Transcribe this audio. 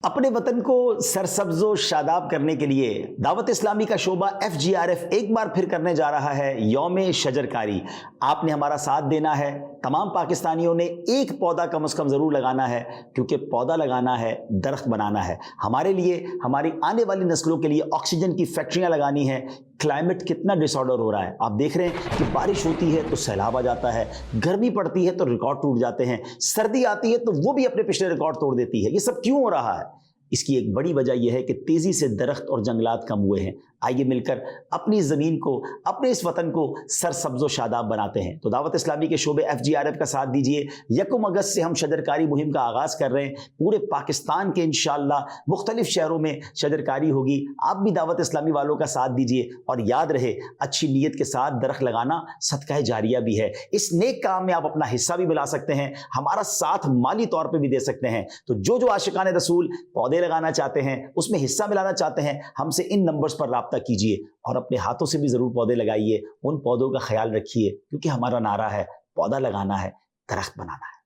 अपने वतन को सरसब्ज व शादाब करने के लिए दावत इस्लामी का शोबा FGRF एक बार फिर करने जा रहा है यौम शजरकारी। आपने हमारा साथ देना है। तमाम पाकिस्तानियों ने एक पौधा कम से कम ज़रूर लगाना है, क्योंकि पौधा लगाना है, दरख्त बनाना है। हमारे लिए, हमारी आने वाली नस्लों के लिए ऑक्सीजन की फैक्ट्रियाँ लगानी हैं। क्लाइमेट कितना डिसऑर्डर हो रहा है, आप देख रहे हैं कि बारिश होती है तो सैलाब आ जाता है, गर्मी पड़ती है तो रिकॉर्ड टूट जाते हैं, सर्दी आती है तो वो भी अपने पिछले रिकॉर्ड तोड़ देती है। ये सब क्यों हो रहा है? इसकी एक बड़ी वजह यह है कि तेज़ी से दरख्त और जंगलात कम हुए हैं। आइए मिलकर अपनी ज़मीन को, अपने इस वतन को सरसब्ज व शादाब बनाते हैं। तो दावत इस्लामी के शोबे FGRF का साथ दीजिए। 1 अगस्त से हम शजरकारी मुहिम का आगाज़ कर रहे हैं। पूरे पाकिस्तान के इंशाअल्लाह मुख्तलिफ शहरों में शजरकारी होगी। आप भी दावत इस्लामी वालों का साथ दीजिए। और याद रहे, अच्छी नीयत के साथ दरख्त लगाना सदका जारिया भी है। इस नेक काम में आप अपना हिस्सा भी मिला सकते हैं, हमारा साथ माली तौर पर भी दे सकते हैं। तो जो आशिकान रसूल पौधे लगाना चाहते हैं, उसमें हिस्सा मिलाना चाहते हैं, हमसे इन नंबर्स पर राब्ता कीजिए और अपने हाथों से भी जरूर पौधे लगाइए। उन पौधों का ख्याल रखिए, क्योंकि हमारा नारा है पौधा लगाना है, दरख्त बनाना है।